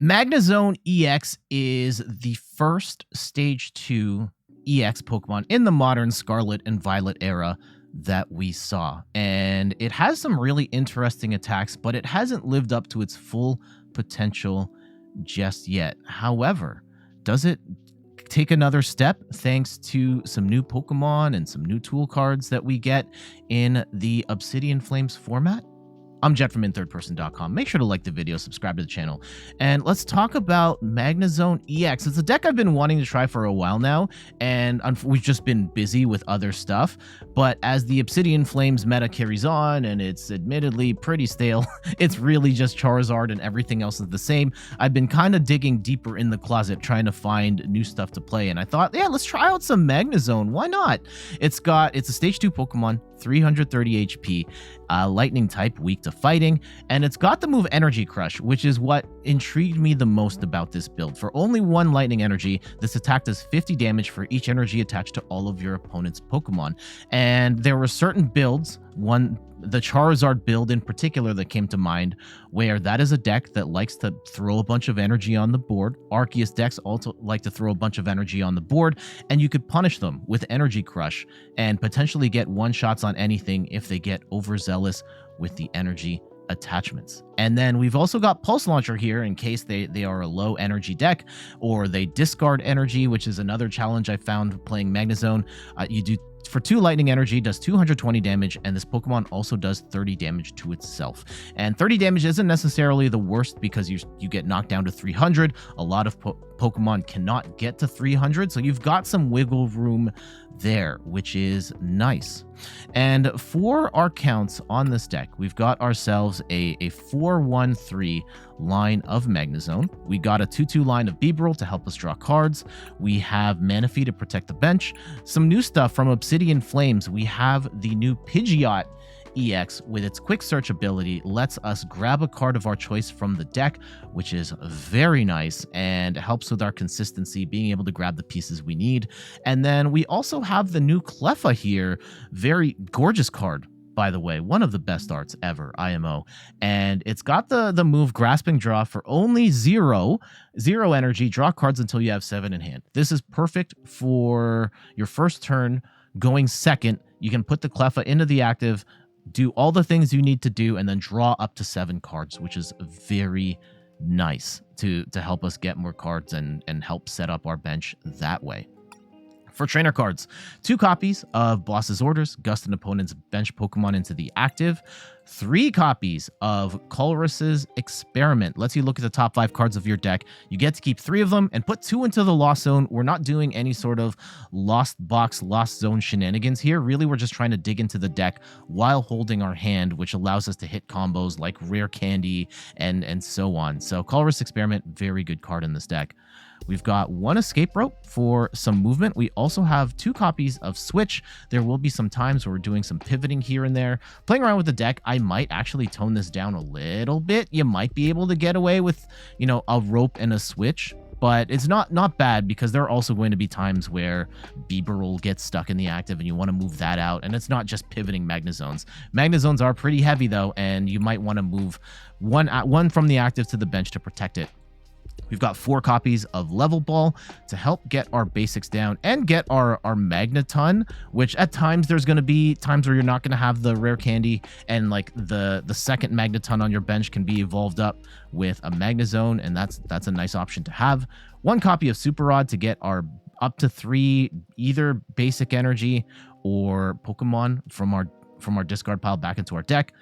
Magnezone EX is the first Stage 2 EX Pokemon in the modern Scarlet and Violet era that we saw. And it has some really interesting attacks, but it hasn't lived up to its full potential just yet. However, does it take another step thanks to some new Pokemon and some new tool cards that we get in the Obsidian Flames format? I'm Jet from inthirdperson.com. Make sure to like the video, subscribe to the channel, and let's talk about Magnezone EX. It's a deck I've been wanting to try for a while now, and we've just been busy with other stuff. But as the Obsidian Flames meta carries on, and it's admittedly pretty stale, it's really just Charizard and everything else is the same. I've been kind of digging deeper in the closet trying to find new stuff to play, and I thought, yeah, let's try out some Magnezone. Why not? It's a Stage 2 Pokemon, 330 HP, lightning type, weak to fighting, and it's got the move Energy Crush, which is what intrigued me the most about this build. For only one lightning energy, this attack does 50 damage for each energy attached to all of your opponent's Pokemon. And there were certain builds, the Charizard build in particular that came to mind, where that is a deck that likes to throw a bunch of energy on the board. Arceus decks also like to throw a bunch of energy on the board, and you could punish them with Energy Crush and potentially get one-shots on anything if they get overzealous with the energy attachments. And then we've also got Pulse Launcher here in case they are a low energy deck or they discard energy, which is another challenge I found playing Magnezone. You do for 2 lightning energy, does 220 damage, and this Pokemon also does 30 damage to itself. And 30 damage isn't necessarily the worst because you get knocked down to 300. A lot of Pokemon cannot get to 300, so you've got some wiggle room there, which is nice. And for our counts on this deck, we've got ourselves a 4-1-3 line of Magnezone. We got a 2-2 line of Bibarel to help us draw cards. We have Manaphy to protect the bench. Some new stuff from Obsidian Flames. We have the new Pidgeot EX with its quick search ability lets us grab a card of our choice from the deck, which is very nice and helps with our consistency, being able to grab the pieces we need. And then we also have the new Cleffa here, very gorgeous card, by the way, one of the best arts ever, IMO. And it's got the move Grasping Draw for only zero energy. Draw cards until you have 7 in hand. This is perfect for your first turn. Going second, you can put the Cleffa into the active, do all the things you need to do, and then draw up to 7 cards, which is very nice to help us get more cards and help set up our bench that way. For trainer cards, 2 copies of Boss's Orders, gust an opponent's bench Pokemon into the active. 3 copies of Colress's Experiment. Lets you look at the top 5 cards of your deck. You get to keep 3 of them and put 2 into the Lost Zone. We're not doing any sort of Lost Box, Lost Zone shenanigans here. Really, we're just trying to dig into the deck while holding our hand, which allows us to hit combos like Rare Candy and so on. So Colress Experiment, very good card in this deck. We've got 1 Escape Rope for some movement. We also have 2 copies of Switch. There will be some times where we're doing some pivoting here and there. Playing around with the deck, I might actually tone this down a little bit. You might be able to get away with, a rope and a switch, but it's not bad because there are also going to be times where Bibarel gets stuck in the active and you want to move that out, and it's not just pivoting Magnezones. Magnezones are pretty heavy though, and you might want to move one from the active to the bench to protect it. We've got 4 copies of Level Ball to help get our basics down and get our Magneton, which at times there's going to be times where you're not going to have the Rare Candy, and like the second Magneton on your bench can be evolved up with a Magnezone, and that's a nice option to have. 1 copy of Super Rod to get our up to 3 either basic energy or Pokemon from our discard pile back into our deck.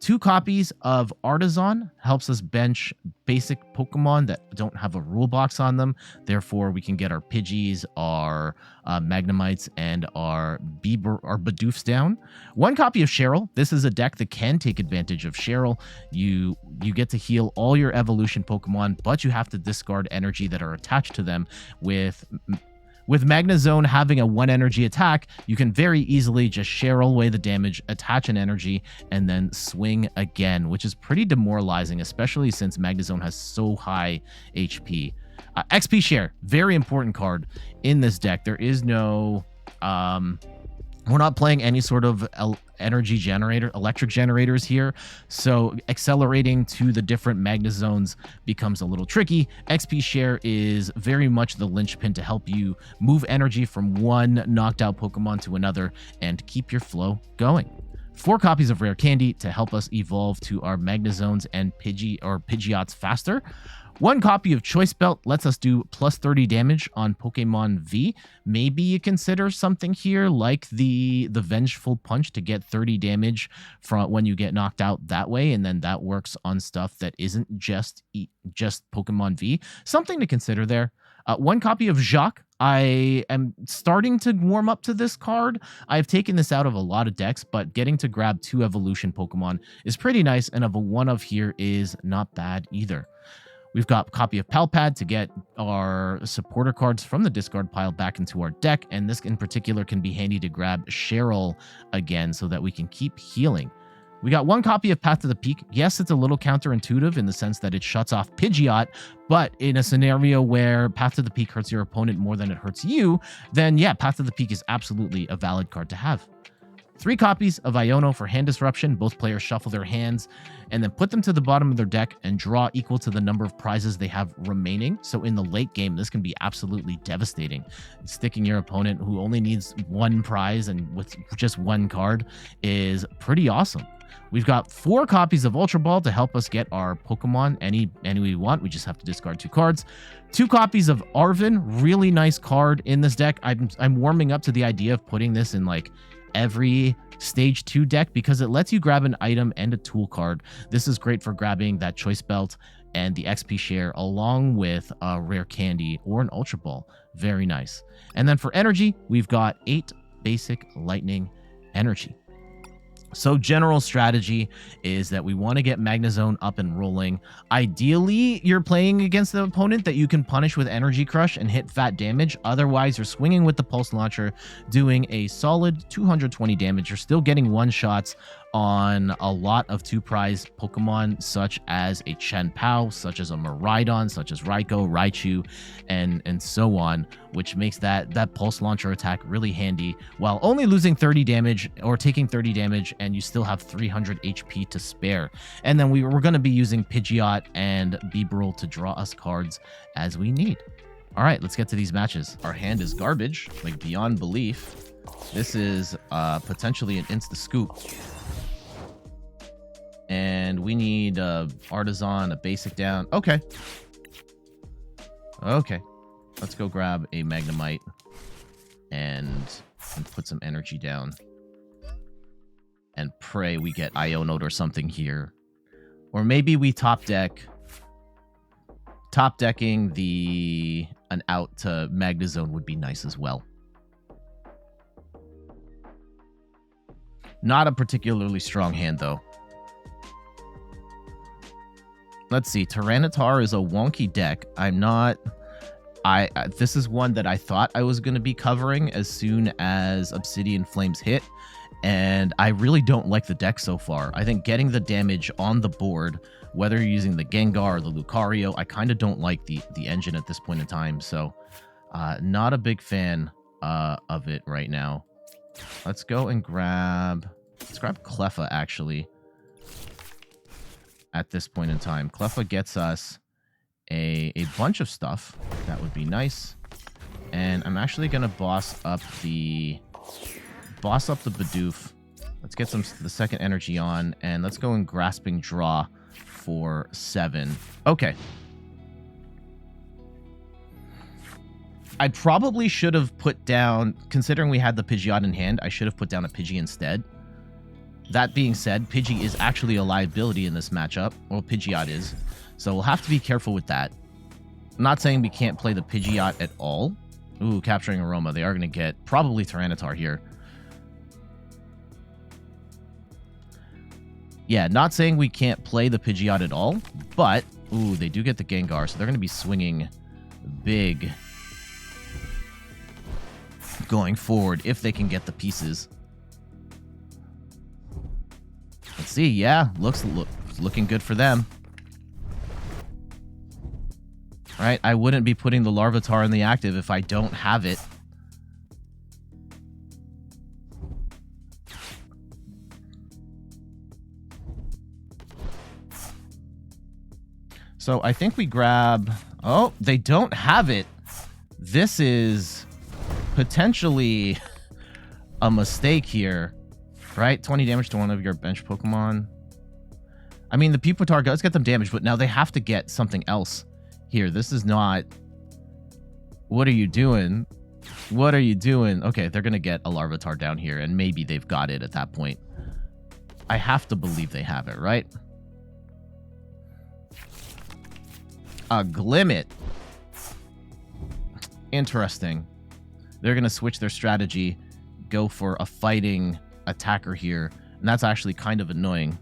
2 copies of Artazon helps us bench basic Pokemon that don't have a rule box on them. Therefore, we can get our Pidgeys, our Magnemites, and our Bidoofs down. 1 copy of Cheryl. This is a deck that can take advantage of Cheryl. You get to heal all your evolution Pokemon, but you have to discard energy that are attached to them. With Magnezone having a 1 energy attack, you can very easily just Cheryl away the damage, attach an energy, and then swing again, which is pretty demoralizing, especially since Magnezone has so high HP. XP Share, very important card in this deck. There is no We're not playing any sort of electric generators here, so accelerating to the different Magnezones becomes a little tricky. XP Share is very much the linchpin to help you move energy from one knocked out Pokemon to another and keep your flow going. 4 copies of Rare Candy to help us evolve to our Magnezones and Pidgeots faster. 1 copy of Choice Belt lets us do plus 30 damage on Pokemon V. Maybe you consider something here like the Vengeful Punch to get 30 damage from when you get knocked out that way, and then that works on stuff that isn't just Pokemon V. Something to consider there. 1 copy of Jacq. I am starting to warm up to this card. I've taken this out of a lot of decks, but getting to grab 2 evolution Pokemon is pretty nice, and one of here is not bad either. We've got a copy of Pal Pad to get our supporter cards from the discard pile back into our deck, and this in particular can be handy to grab Cheryl again so that we can keep healing. We got 1 copy of Path to the Peak. Yes, it's a little counterintuitive in the sense that it shuts off Pidgeot, but in a scenario where Path to the Peak hurts your opponent more than it hurts you, then yeah, Path to the Peak is absolutely a valid card to have. 3 copies of Iono for hand disruption. Both players shuffle their hands and then put them to the bottom of their deck and draw equal to the number of prizes they have remaining. So in the late game, this can be absolutely devastating. Sticking your opponent who only needs 1 prize and with just 1 card is pretty awesome. We've got 4 copies of Ultra Ball to help us get our Pokemon any we want. We just have to discard 2 cards. 2 copies of Arven. Really nice card in this deck. I'm warming up to the idea of putting this in like every stage 2 deck because it lets you grab an item and a tool card. This is great for grabbing that Choice Belt and the XP Share along with a Rare Candy or an Ultra Ball. Very nice. And then for energy, we've got 8 basic lightning energy. So general strategy is that we want to get Magnezone up and rolling. Ideally, you're playing against the opponent that you can punish with Energy Crush and hit fat damage. Otherwise, you're swinging with the Pulse Launcher, doing a solid 220 damage. You're still getting 1-shots on a lot of 2-prize Pokemon, such as a Chen-Pao, such as a Miraidon, such as Raikou, Raichu, and so on, which makes that Pulse Launcher attack really handy, while only losing 30 damage or taking 30 damage, and you still have 300 HP to spare. And then we're going to be using Pidgeot and Bibarel to draw us cards as we need. All right, let's get to these matches. Our hand is garbage, like beyond belief. This is potentially an insta-scoop. And we need Artazon, a basic down. Okay. Let's go grab a Magnemite and put some energy down. And pray we get Iono'd or something here. Or maybe we top deck. Top decking an out to Magnezone would be nice as well. Not a particularly strong hand, though. Let's see. Tyranitar is a wonky deck. This is one that I thought I was going to be covering as soon as Obsidian Flames hit, and I really don't like the deck so far. I think getting the damage on the board, whether you're using the Gengar or the Lucario, I kind of don't like the engine at this point in time, so not a big fan of it right now. Let's go and grab Cleffa, actually. At this point in time, Cleffa gets us a bunch of stuff. That would be nice. And I'm actually gonna boss up the Bidoof. Let's get the second energy on, and let's go and Grasping Draw for 7. Okay. I probably should have put down, considering we had the Pidgeot in hand, I should have put down a Pidgey instead. That being said, Pidgey is actually a liability in this matchup. Well, Pidgeot is. So we'll have to be careful with that. I'm not saying we can't play the Pidgeot at all. Ooh, Capturing Aroma. They are going to get probably Tyranitar here. Yeah, not saying we can't play the Pidgeot at all, but, ooh, they do get the Gengar, so they're going to be swinging big going forward if they can get the pieces. Let's see. Yeah, looking good for them. All right, I wouldn't be putting the Larvitar in the active if I don't have it. So I think we grab... Oh, they don't have it. This is potentially a mistake here, right? 20 damage to one of your bench Pokemon. I mean, the Pupitar does get them damage, but now they have to get something else here. This is not... What are you doing? What are you doing? Okay, they're going to get a Larvitar down here, and maybe they've got it at that point. I have to believe they have it, right? A Glimmet. Interesting. They're going to switch their strategy, go for a fighting attacker here, and that's actually kind of annoying.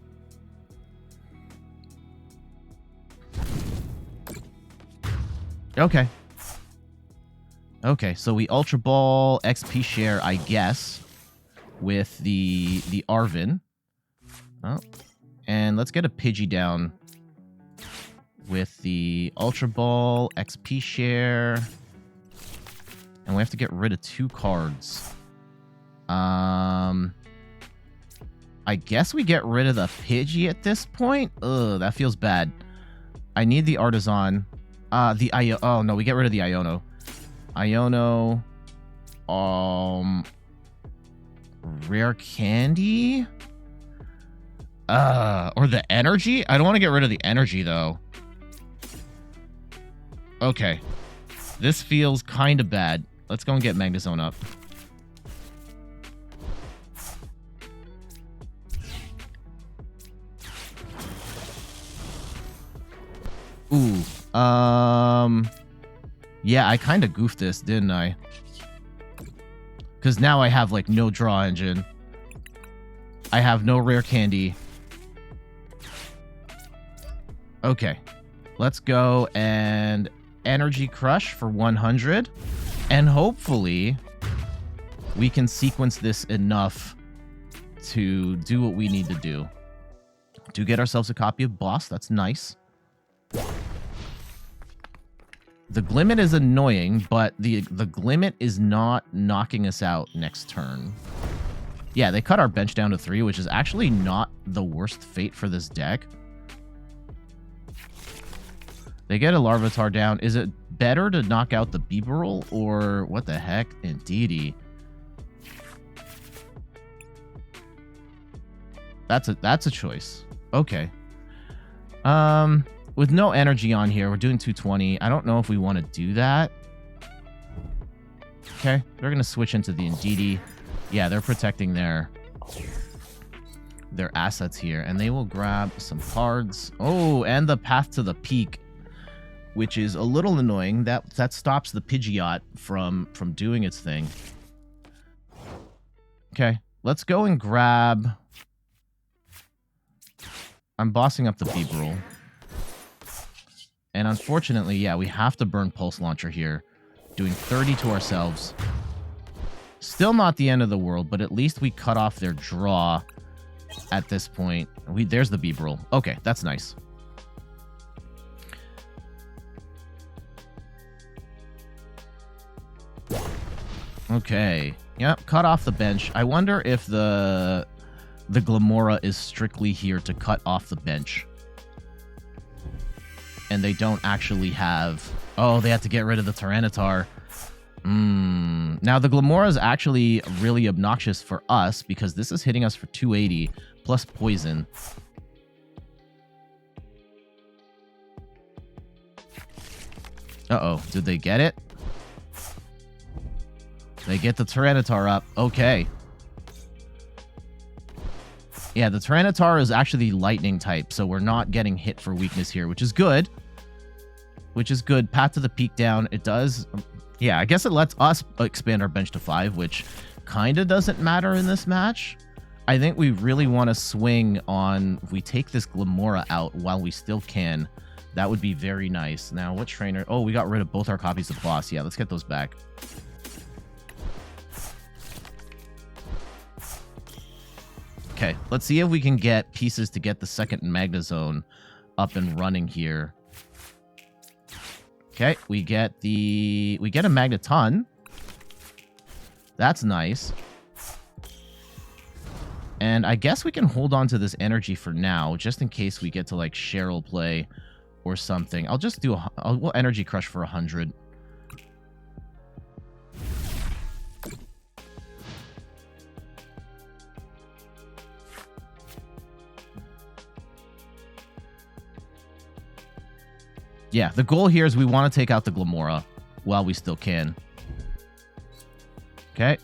Okay. Okay, so we Ultra Ball XP share, I guess, with the Arven. Oh, and let's get a Pidgey down with the Ultra Ball XP share. And we have to get rid of 2 cards. I guess we get rid of the Pidgey at this point. Ugh, that feels bad. I need the Artazon. Oh, no, we get rid of the Iono. Iono. Rare Candy? Or the Energy? I don't want to get rid of the Energy, though. Okay. This feels kind of bad. Let's go and get Magnezone up. Ooh. Yeah, I kind of goofed this, didn't I? Because now I have, like, no draw engine. I have no rare candy. Okay. Let's go and Energy Crush for 100. And hopefully we can sequence this enough to do what we need to do. To get ourselves a copy of Boss. That's nice. The Glimmet is annoying, but the Glimmet is not knocking us out next turn. Yeah, they cut our bench down to 3, which is actually not the worst fate for this deck. They get a Larvitar down. Is it better to knock out the Bibarel or what the heck? Indeedy. That's a choice. Okay. With no energy on here, we're doing 220. I don't know if we want to do that. Okay, they're going to switch into the Indeedee. Yeah, they're protecting their assets here. And they will grab some cards. Oh, and the Path to the Peak, which is a little annoying. That stops the Pidgeot from doing its thing. Okay, let's go and grab... I'm bossing up the Bibarel. And unfortunately, yeah, we have to burn Pulse Launcher here. Doing 30 to ourselves. Still not the end of the world, but at least we cut off their draw at this point. There's the Bibarel. Okay, that's nice. Okay. Yep, cut off the bench. I wonder if the Glimmora is strictly here to cut off the bench. And they don't actually have... Oh, they have to get rid of the Tyranitar. Now, the Glimmora is actually really obnoxious for us because this is hitting us for 280 plus poison. Uh-oh. Did they get it? They get the Tyranitar up. Okay. Yeah, the Tyranitar is actually lightning type, so we're not getting hit for weakness here, which is good. Which is good. Path to the Peak down. It does... Yeah, I guess it lets us expand our bench to 5, which kind of doesn't matter in this match. I think we really want to swing on... If we take this Glimmora out while we still can, that would be very nice. Now, what trainer... Oh, we got rid of both our copies of Boss. Yeah, let's get those back. Okay, let's see if we can get pieces to get the second Magnezone up and running here. Okay, we get a Magneton. That's nice. And I guess we can hold on to this energy for now, just in case we get to, like, Cheryl play or something. I'll just do we'll Energy Crush for 100. Yeah, the goal here is we want to take out the Glimmora while we still can. Okay.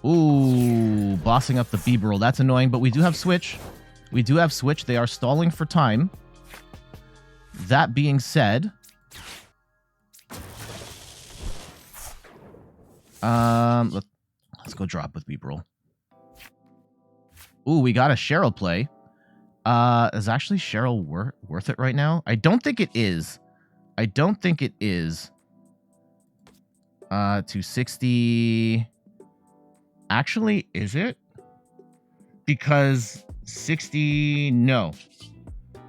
Ooh, bossing up the Bibarel. That's annoying, but we do have Switch. We do have Switch. They are stalling for time. That being said, let's go drop with Bibarel. Ooh, we got a Cheryl play. Is actually Cheryl worth it right now? I don't think it is. I don't think it is. 260. Actually, is it? Because 60, no.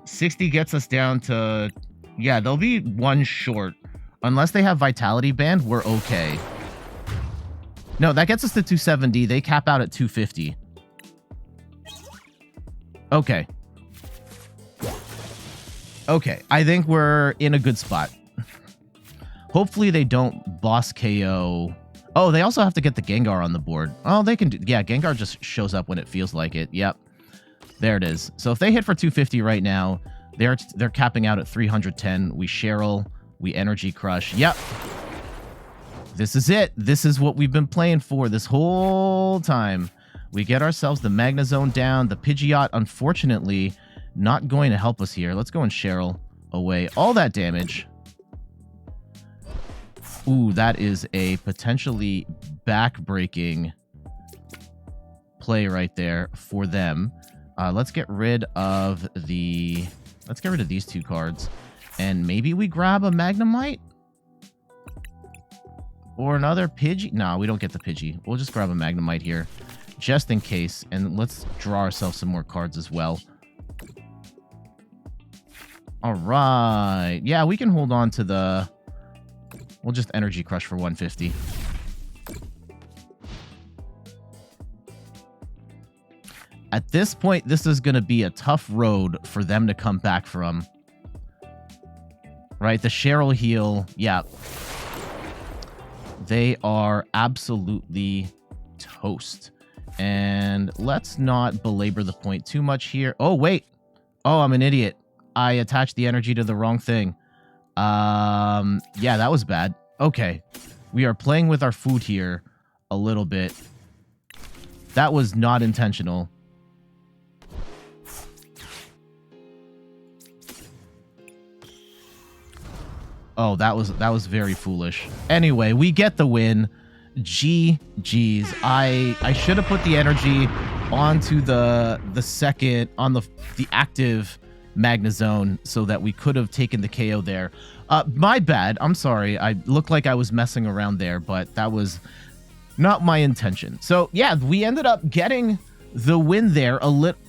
60 gets us down to, yeah, they'll be one short. Unless they have Vitality Band, we're okay. No, that gets us to 270. They cap out at 250. Okay. Okay, I think we're in a good spot. Hopefully they don't boss KO. Oh, they also have to get the Gengar on the board. Oh, they can do... Yeah, Gengar just shows up when it feels like it. Yep. There it is. So if they hit for 250 right now, they're capping out at 310. We Cheryl. We Energy Crush. Yep. This is it. This is what we've been playing for this whole time. We get ourselves the Magnezone down. The Pidgeot, unfortunately, not going to help us here. Let's go and Cheryl away all that damage. Ooh, that is a potentially back-breaking play right there for them. Let's get rid of the... Let's get rid of these two cards. And maybe we grab a Magnemite? Or another Pidgey? No, we don't get the Pidgey. We'll just grab a Magnemite here, just in case. And let's draw ourselves some more cards as well. All right. Yeah, we can hold on to the... We'll just Energy Crush for 150. At this point, this is going to be a tough road for them to come back from. Right? The Cheryl heal. Yeah. They are absolutely toast. And let's not belabor the point too much here. Oh, wait. Oh, I'm an idiot. I attached the energy to the wrong thing. Yeah, that was bad. Okay. We are playing with our food here a little bit. That was not intentional. Oh, that was very foolish. Anyway, we get the win. GG's. I should have put the energy onto the second on the active Magnezone so that we could have taken the KO there. My bad. I'm sorry. I looked like I was messing around there, but that was not my intention. So yeah, we ended up getting the win there.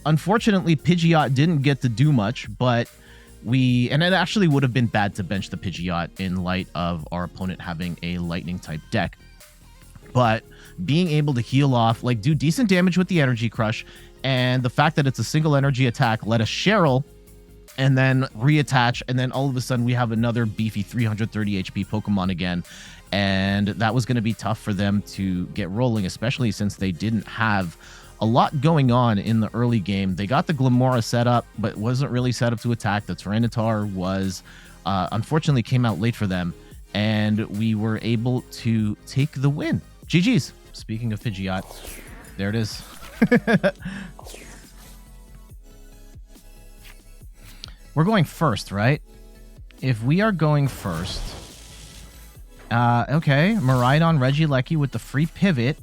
Unfortunately, Pidgeot didn't get to do much, but and it actually would have been bad to bench the Pidgeot in light of our opponent having a lightning type deck. But being able to heal off, like do decent damage with the Energy Crush, and the fact that it's a single energy attack let us Cheryl and then reattach, and then all of a sudden we have another beefy 330 HP Pokemon again. And that was going to be tough for them to get rolling, especially since they didn't have a lot going on in the early game. They got the Glimmora set up, but wasn't really set up to attack. The Tyranitar was, unfortunately, came out late for them, and we were able to take the win. GG's. Speaking of Pidgeot, there it is. We're going first, right? If we are going first, okay, Miraidon Regieleki with the free pivot.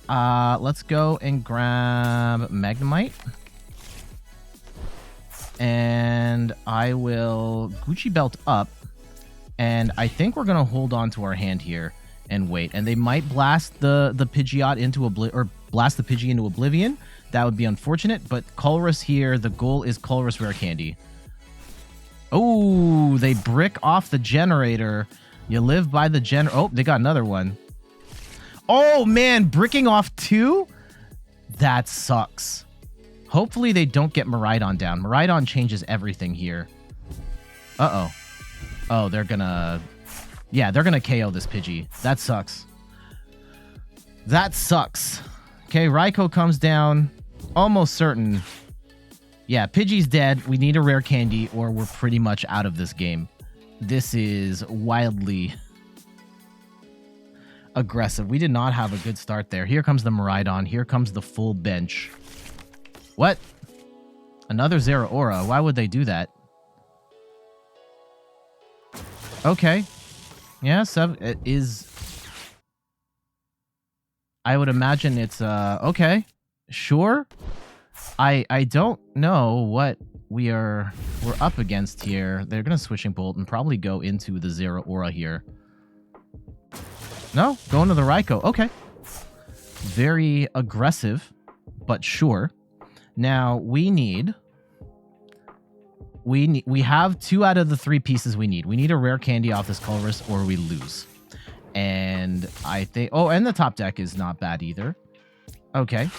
Let's go and grab Magnemite. And I will Gucci Belt up. And I think we're going to hold on to our hand here and wait. And they might blast the Pidgeot into blast the Pidgey into oblivion. That would be unfortunate. But Colress here, the goal is Colress Rare Candy. Oh, they brick off the generator. You live by the Oh, they got another one. Oh, man, bricking off two? That sucks. Hopefully they don't get Miraidon down. Miraidon changes everything here. Uh-oh. Oh, they're gonna... Yeah, they're gonna KO this Pidgey. That sucks. That sucks. Okay, Raikou comes down. Almost certain. Yeah, Pidgey's dead. We need a rare candy or we're pretty much out of this game. This is wildly aggressive. We did not have a good start there. Here comes the Miraidon. Here comes the full bench. What? Another Zeraora. Why would they do that? Okay. Yeah, it is... I would imagine it's, okay. Sure. I don't know what we're up against here. They're going to Switching Bolt and probably go into the Zeraora here. No, going to the Raikou. Okay. Very aggressive, but sure. Now, we have 2 out of the 3 pieces we need. We need a rare candy off this Colress or we lose. And I think... Oh, and the top deck is not bad either. Okay.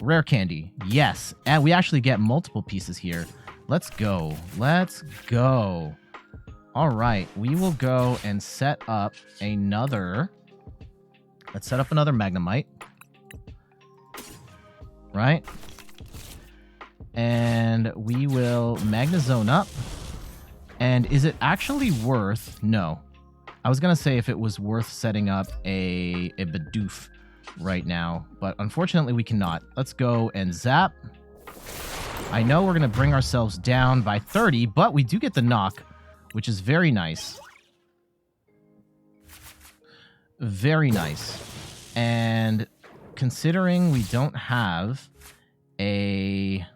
Rare candy. Yes. And we actually get multiple pieces here. Let's go. Let's go. All right. We will go and set up another... Let's set up another Magnemite. Right? And we will Magnezone up. And is it actually worth... No. I was going to say if it was worth setting up a Bidoof right now, but unfortunately we cannot. Let's go and zap. I know we're going to bring ourselves down by 30, but we do get the knock, which is very nice. Very nice. And considering we don't have a...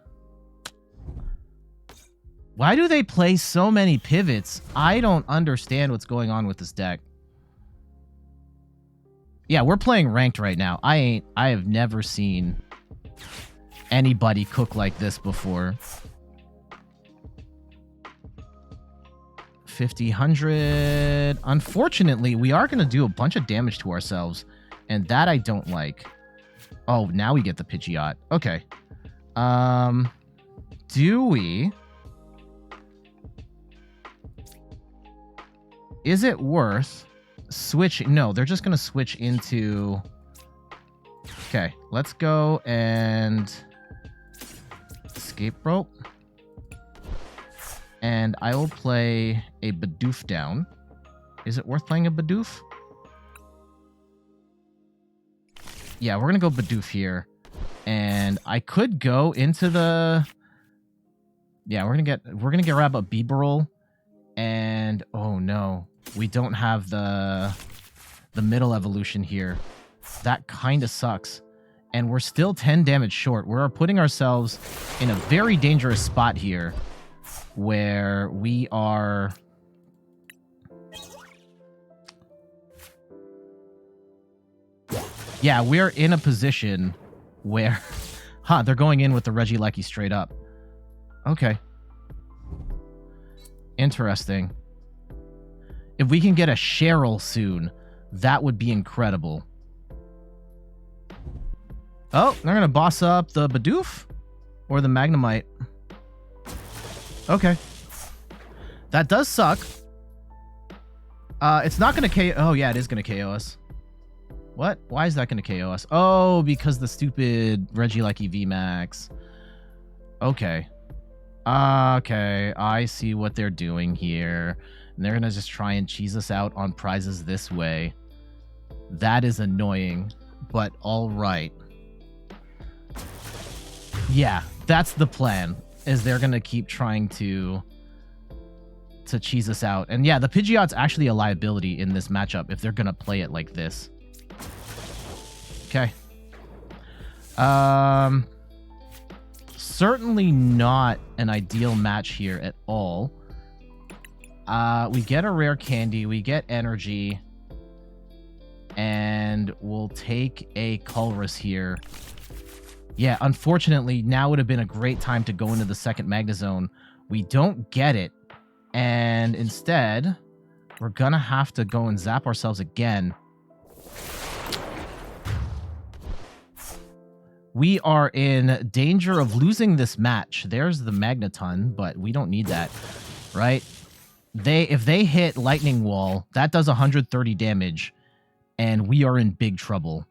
Why do they play so many pivots? I don't understand what's going on with this deck. Yeah, we're playing ranked right now. I have never seen anybody cook like this before. 50, 100. Unfortunately, we are going to do a bunch of damage to ourselves, and that I don't like. Oh, now we get the Pidgeot. Okay. Do we... Is it worth switching? No, they're just going to switch into... Okay, let's go and... Escape Rope. And I will play a Bidoof down. Is it worth playing a Bidoof? Yeah, we're going to go Bidoof here. And I could go into the... Yeah, we're going to grab a Bibarel. And, oh no, we don't have the middle evolution here. That kind of sucks. And we're still 10 damage short. We're putting ourselves in a very dangerous spot here where we are... Yeah, we're in a position where... Huh, they're going in with the Regieleki straight up. Okay. Interesting. If we can get a Cheryl soon, that would be incredible. Oh, they're going to boss up the Bidoof or the Magnemite. Okay. That does suck. It's not going to KO... Oh, yeah, it is going to KO us. What? Why is that going to KO us? Oh, because the stupid Regieleki VMAX. Okay. Okay, I see what they're doing here. And they're going to just try and cheese us out on prizes this way. That is annoying, but all right. Yeah, that's the plan, is they're going to keep trying to cheese us out. And yeah, the Pidgeot's actually a liability in this matchup if they're going to play it like this. Okay. Certainly not an ideal match here at all. We get a rare candy, we get energy, and we'll take a Colress here. Yeah, unfortunately, now would have been a great time to go into the second Magnezone. We don't get it, and instead, we're gonna have to go and zap ourselves again. We are in danger of losing this match. There's the Magneton, but we don't need that, right? If they hit Lightning Wall, that does 130 damage, and we are in big trouble.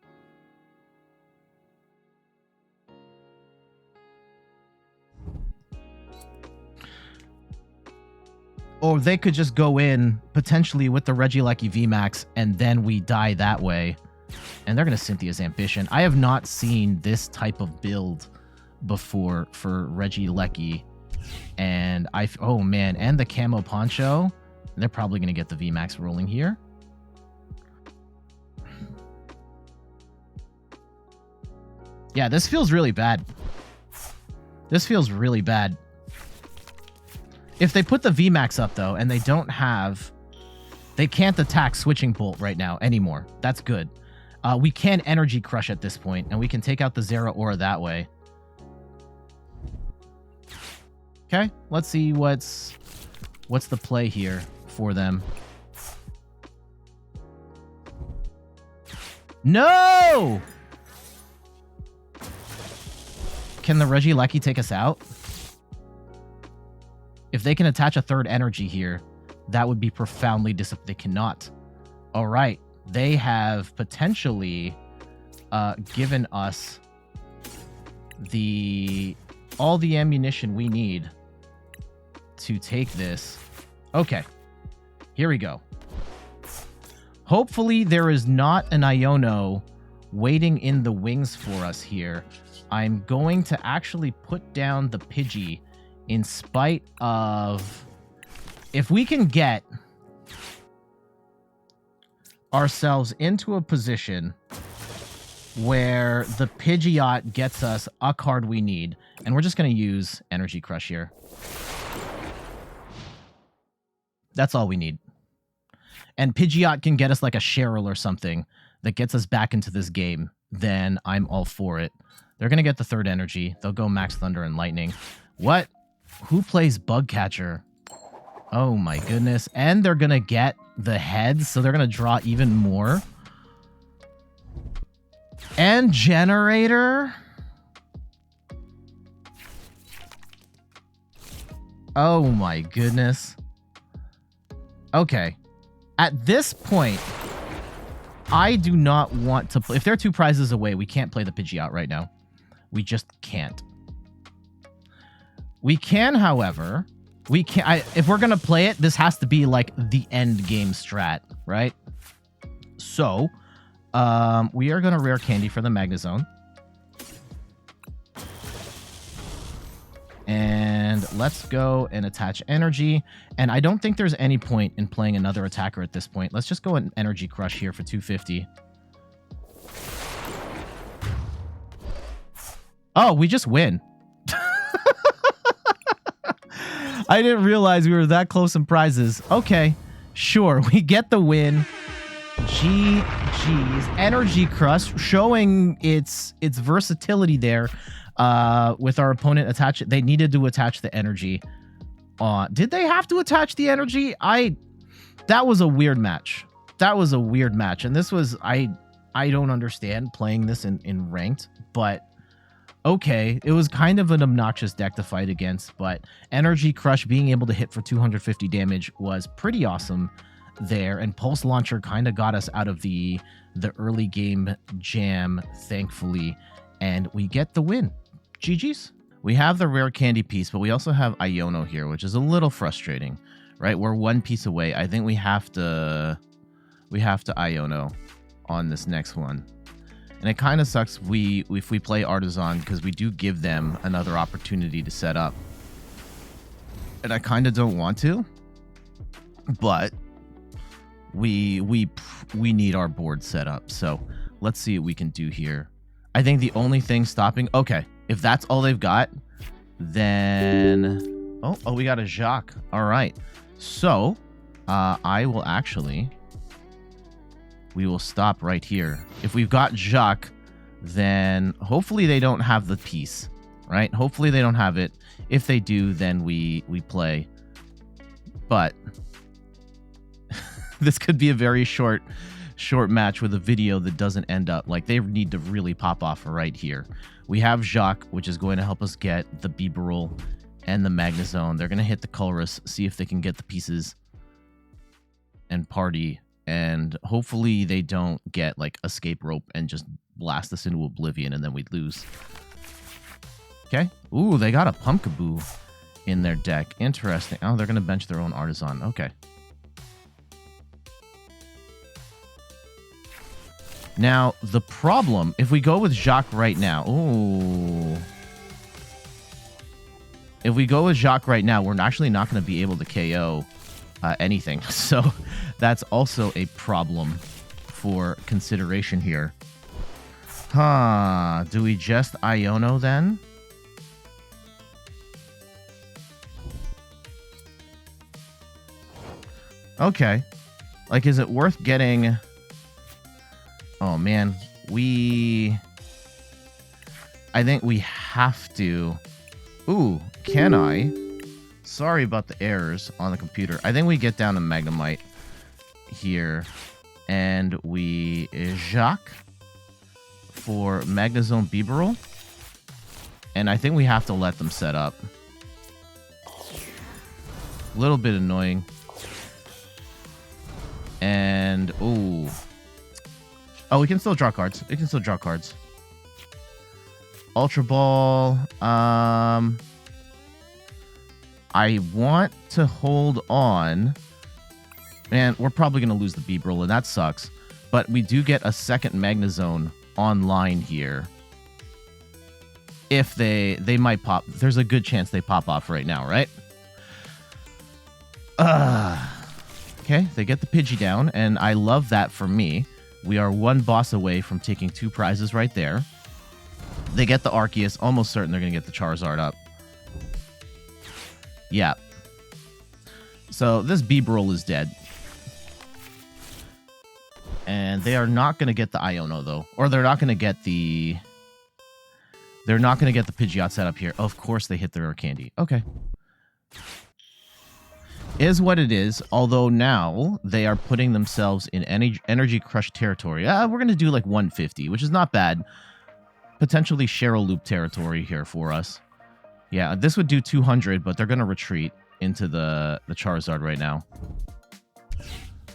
Or they could just go in, potentially with the Regieleki VMAX, and then we die that way. And they're going to Cynthia's Ambition. I have not seen this type of build before for Regieleki. And oh man, and the camo poncho. They're probably going to get the VMAX rolling here. Yeah, this feels really bad. This feels really bad. If they put the VMAX up, though, and they don't have... They can't attack Switching Bolt right now anymore. That's good. We can Energy Crush at this point, and we can take out the Zeraora that way. Okay, let's see what's the play here for them. No! Can the Regieleki take us out? If they can attach a third energy here, that would be profoundly disappointing. They cannot. All right. They have potentially given us all the ammunition we need to take this. Okay. Here we go. Hopefully there is not an Iono waiting in the wings for us here. I'm going to actually put down the Pidgey in spite of... If we can get ourselves into a position where the Pidgeot gets us a card we need, and we're just going to use Energy Crush here. That's all we need. And Pidgeot can get us like a Cheryl or something that gets us back into this game, then I'm all for it. They're going to get the third energy. They'll go Max Thunder and Lightning. What? Who plays Bug Catcher? Oh my goodness. And they're going to get the heads, so they're going to draw even more. And Generator. Oh my goodness. Okay. At this point, I do not want to play. If they're 2 prizes away, we can't play the Pidgeot right now. We just can't. We can, however, if we're going to play it, this has to be like the end game strat, right? So, we are going to Rare Candy for the Magnezone. And let's go and attach energy. And I don't think there's any point in playing another attacker at this point. Let's just go and Energy Crush here for 250. Oh, we just win. I didn't realize we were that close in prizes. Okay, sure. We get the win. GG's. Energy Crush showing its versatility there. With our opponent attach it. They needed to attach the energy. Did they have to attach the energy? That was a weird match. That was a weird match. And this was, I don't understand playing this in ranked, but okay. It was kind of an obnoxious deck to fight against, but Energy Crush being able to hit for 250 damage was pretty awesome there. And Pulse Launcher kind of got us out of the early game jam, thankfully. And we get the win. GG's. We have the Rare Candy piece, but we also have Iono here, which is a little frustrating, right? We're 1 piece away. I think we have to Iono on this next one. And it kind of sucks if we play Artazon, because we do give them another opportunity to set up. And I kind of don't want to, but we need our board set up. So let's see what we can do here. I think the only thing stopping... Okay, if that's all they've got, then... Oh, we got a Jacq. All right. So, I will actually... We will stop right here. If we've got Jacq, then hopefully they don't have the piece, right? Hopefully they don't have it. If they do, then we play. But... this could be a very short short match with a video that doesn't end up. Like, they need to really pop off right here. We have Jacq, which is going to help us get the Bibarel and the Magnezone. They're going to hit the Colress, see if they can get the pieces and party. And hopefully they don't get, like, Escape Rope and just blast us into oblivion and then we lose. Okay. Ooh, they got a Pumpkaboo in their deck. Interesting. Oh, they're going to bench their own Artazon. Okay. Now, the problem, if we go with Jacq right now... Ooh. If we go with Jacq right now, we're actually not going to be able to KO anything. So that's also a problem for consideration here. Huh. Do we just Iono then? Okay. Like, is it worth getting... Oh, man. I think we have to... Ooh, can I? Sorry about the errors on the computer. I think we get down to Magnemite here. And we... Jacq for Magnezone Bibarel. And I think we have to let them set up. A little bit annoying. And... Ooh... Oh, we can still draw cards. We can still draw cards. Ultra Ball. I want to hold on. Man, we're probably going to lose the Bibarel, and that sucks. But we do get a second Magnezone online here. If they might pop. There's a good chance they pop off right now, right? Okay, they get the Pidgey down, and I love that for me. We are one boss away from taking 2 prizes right there. They get the Arceus. Almost certain they're going to get the Charizard up. Yeah. So this Bibarel is dead. And they are not going to get the Iono, though. Or they're not going to get the... They're not going to get the Pidgeot set up here. Of course they hit the Rare Candy. Okay. Is what it is, although now they are putting themselves in energy crush territory. We're going to do like 150, which is not bad. Potentially Cheryl Loop territory here for us. Yeah, this would do 200, but they're going to retreat into the Charizard right now.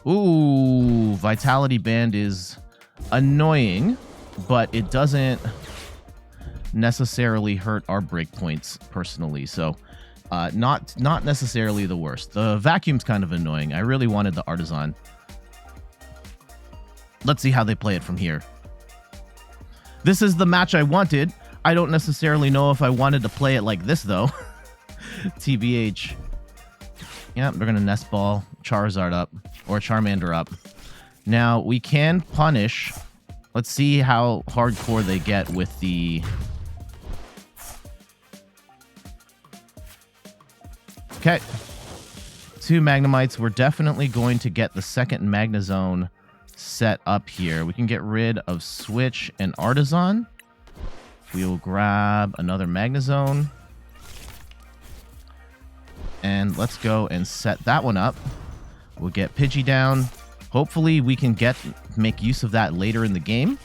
Ooh, Vitality Band is annoying, but it doesn't necessarily hurt our breakpoints personally, so... not necessarily the worst. The vacuum's kind of annoying. I really wanted the Artazon. Let's see how they play it from here. This is the match I wanted. I don't necessarily know if I wanted to play it like this, though. TBH. Yeah, they're going to Nest Ball Charizard up. Or Charmander up. Now, we can punish. Let's see how hardcore they get with the... Okay, 2 Magnemites. We're definitely going to get the second Magnezone set up here. We can get rid of Switch and Artazon. We will grab another Magnezone. And let's go and set that one up. We'll get Pidgey down. Hopefully we can make use of that later in the game.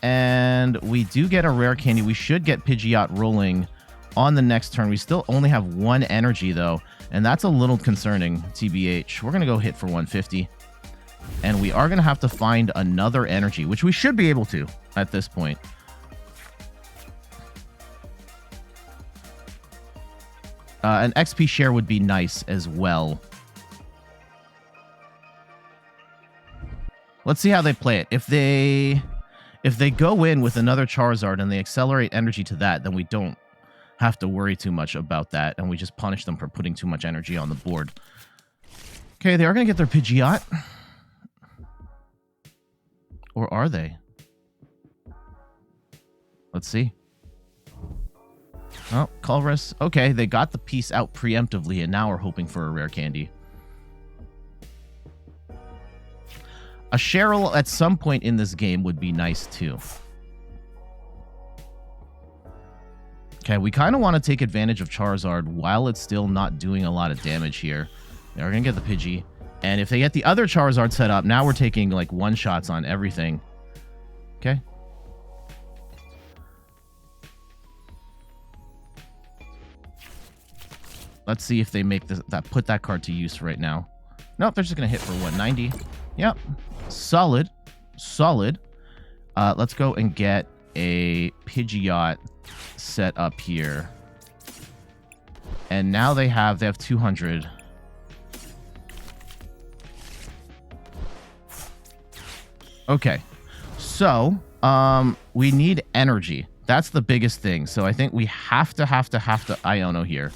And we do get a Rare Candy. We should get Pidgeot rolling on the next turn. We still only have 1 energy, though, and that's a little concerning, TBH. We're going to go hit for 150, and we are going to have to find another energy, which we should be able to at this point. An XP share would be nice as well. Let's see how they play it. If they go in with another Charizard and they accelerate energy to that, then we don't have to worry too much about that, and we just punish them for putting too much energy on the board. Okay, they are going to get their Pidgeot. Or are they? Let's see. Oh, Colress. Okay, they got the piece out preemptively, and now we're hoping for a Rare Candy. A Cheryl at some point in this game would be nice, too. Okay, we kind of want to take advantage of Charizard while it's still not doing a lot of damage here. They're going to get the Pidgey. And if they get the other Charizard set up, now we're taking like one-shots on everything. Okay. Let's see if they make put that card to use right now. Nope, they're just going to hit for 190. Yep. Solid. Solid. Let's go and get a Pidgeot set up here. And now they have 200. Okay. So, we need energy. That's the biggest thing. So I think we have to Iono here.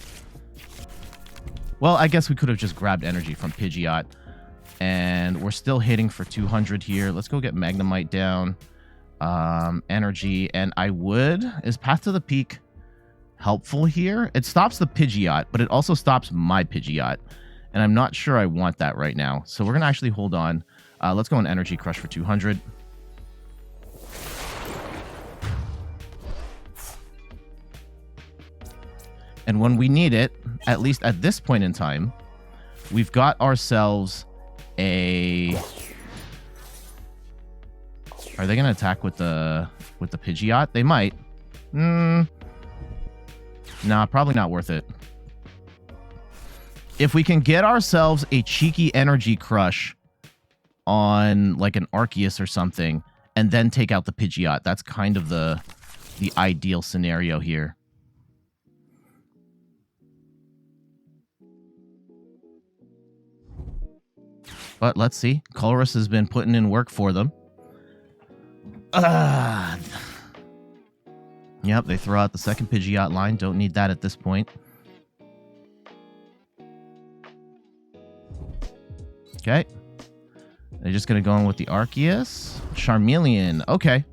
Well, I guess we could have just grabbed energy from Pidgeot. And we're still hitting for 200 here. Let's go get Magnemite down. Energy. And is Path to the Peak helpful here? It stops the Pidgeot, but it also stops my Pidgeot. And I'm not sure I want that right now. So we're going to actually hold on. Let's go on Energy Crush for 200. And when we need it, at least at this point in time, we've got ourselves a... Are they going to attack with the Pidgeot? They might. Nah, probably not worth it. If we can get ourselves a cheeky Energy Crush on like an Arceus or something, and then take out the Pidgeot, that's kind of the ideal scenario here. But let's see. Colress has been putting in work for them. Yep, they throw out the second Pidgeot line. Don't need that at this point. Okay. They're just going to go in with the Arceus. Charmeleon. Okay.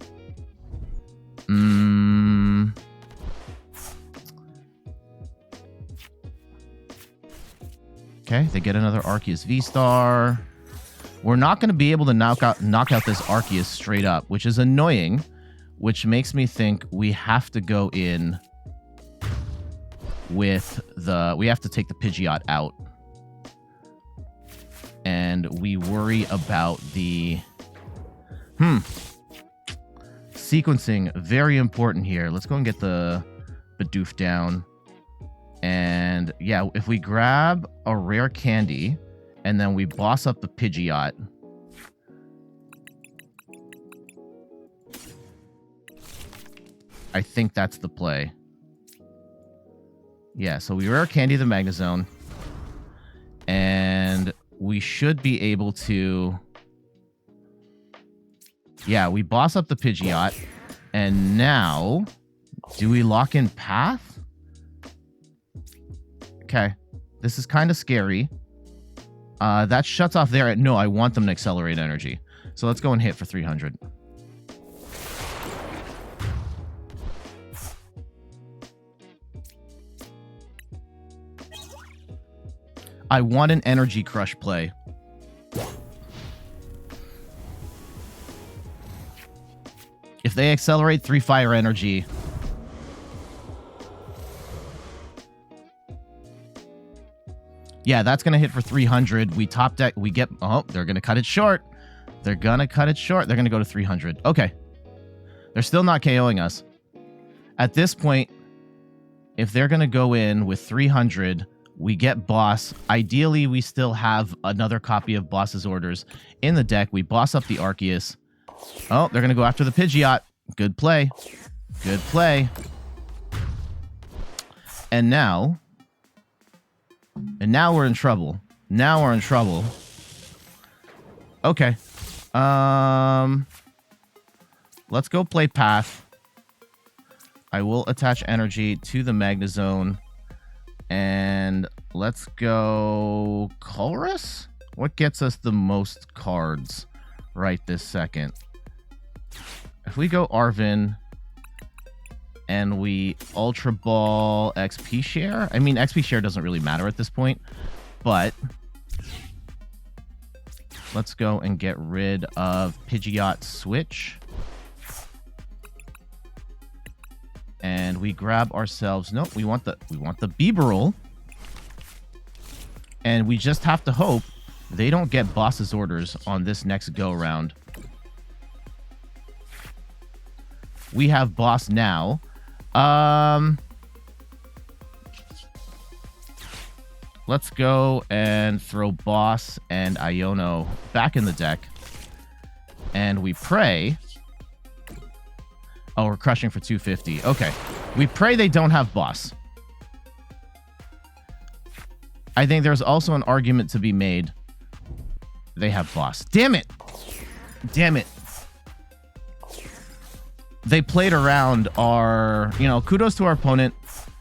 Okay, they get another Arceus V-Star. We're not going to be able to knock out this Arceus straight up, which is annoying, which makes me think we have to go in with we have to take the Pidgeot out. And we worry about the... Sequencing, very important here. Let's go and get the Bidoof down. And yeah, if we grab a Rare Candy and then we boss up the Pidgeot. I think that's the play. Yeah, so we Rare Candy the Magnezone. And we should be able to... Yeah, we boss up the Pidgeot. And now, do we lock in Path? Okay, this is kind of scary. That shuts off there. No, I want them to accelerate energy. So let's go and hit for 300. I want an Energy Crush play. If they accelerate 3 Fire Energy... Yeah, that's going to hit for 300. We top deck. We get... Oh, they're going to cut it short. They're going to cut it short. They're going to go to 300. Okay. They're still not KOing us. At this point, if they're going to go in with 300, we get Boss. Ideally, we still have another copy of Boss's Orders in the deck. We boss up the Arceus. Oh, they're going to go after the Pidgeot. Good play. Good play. And now we're in trouble. Now we're in trouble. Okay. Let's go play Path. I will attach energy to the Magnezone. And let's go Colress? What gets us the most cards right this second? If we go Arven and we Ultra Ball XP share. I mean, XP share doesn't really matter at this point, but let's go and get rid of Pidgeot Switch. And we grab ourselves... Nope, we want the Bibarel. And we just have to hope they don't get boss's orders on this next go round. We have boss now. Let's go and throw boss and Iono back in the deck. And we pray. Oh, we're crushing for 250. Okay. We pray they don't have boss. I think there's also an argument to be made. They have boss. Damn it. Damn it. They played around our, you know, kudos to our opponent.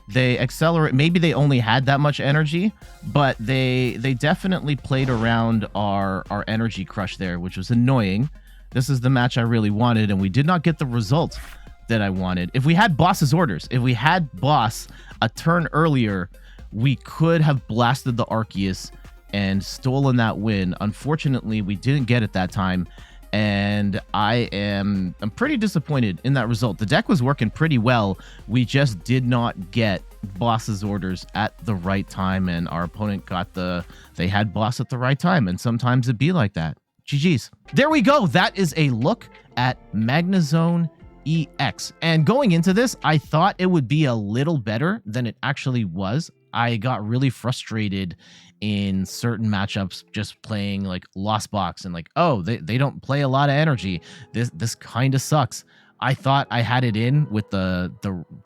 They accelerate. Maybe they only had that much energy, but they definitely played around our energy crush there, which was annoying. This is the match I really wanted, and we did not get the result that I wanted. If we had boss's orders, if we had boss a turn earlier, we could have blasted the Arceus and stolen that win. Unfortunately, we didn't get it that time, and I'm pretty disappointed in that result. The deck was working pretty well. We just did not get boss's orders at the right time, and our opponent got they had boss at the right time, and sometimes it'd be like that. GG's. There we go. That is a look at Magnezone EX. And going into this, I thought it would be a little better than it actually was. I got really frustrated in certain matchups just playing like Lost Box and like, oh, they don't play a lot of energy. This kind of sucks. I thought I had it in with the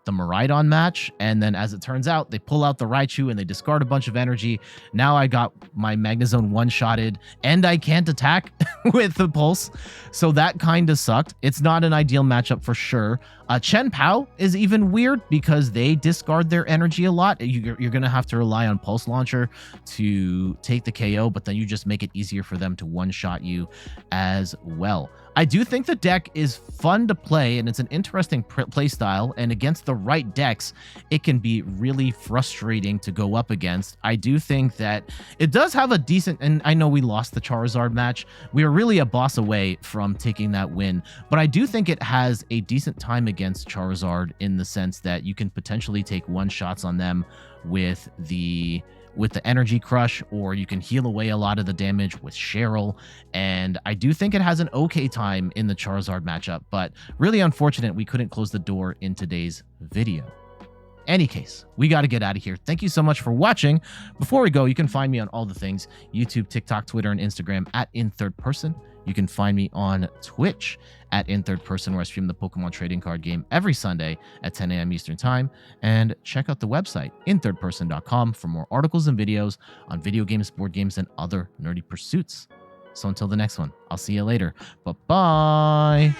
Miraidon match, and then as it turns out, they pull out the Raichu and they discard a bunch of energy. Now I got my Magnezone one-shotted, and I can't attack with the Pulse, so that kind of sucked. It's not an ideal matchup for sure. Chen Pao is even weird because they discard their energy a lot. You're going to have to rely on Pulse Launcher to take the KO, but then you just make it easier for them to one-shot you as well. I do think the deck is fun to play, and it's an interesting play style, and against the right decks, it can be really frustrating to go up against. I do think that it does have a decent, and I know we lost the Charizard match. We were really a boss away from taking that win, but I do think it has a decent time against Charizard in the sense that you can potentially take one-shots on them with the energy crush, or you can heal away a lot of the damage with Cheryl. And I do think it has an okay time in the Charizard matchup, but really unfortunate we couldn't close the door in today's video. Any case, we got to get out of here. Thank you so much for watching. Before we go, you can find me on all the things: YouTube, TikTok, Twitter, and Instagram at @InThirdPerson. You can find me on Twitch at @InThirdPerson, where I stream the Pokemon trading card game every Sunday at 10 a.m. Eastern Time. And check out the website, inthirdperson.com, for more articles and videos on video games, board games, and other nerdy pursuits. So until the next one, I'll see you later. Bye-bye.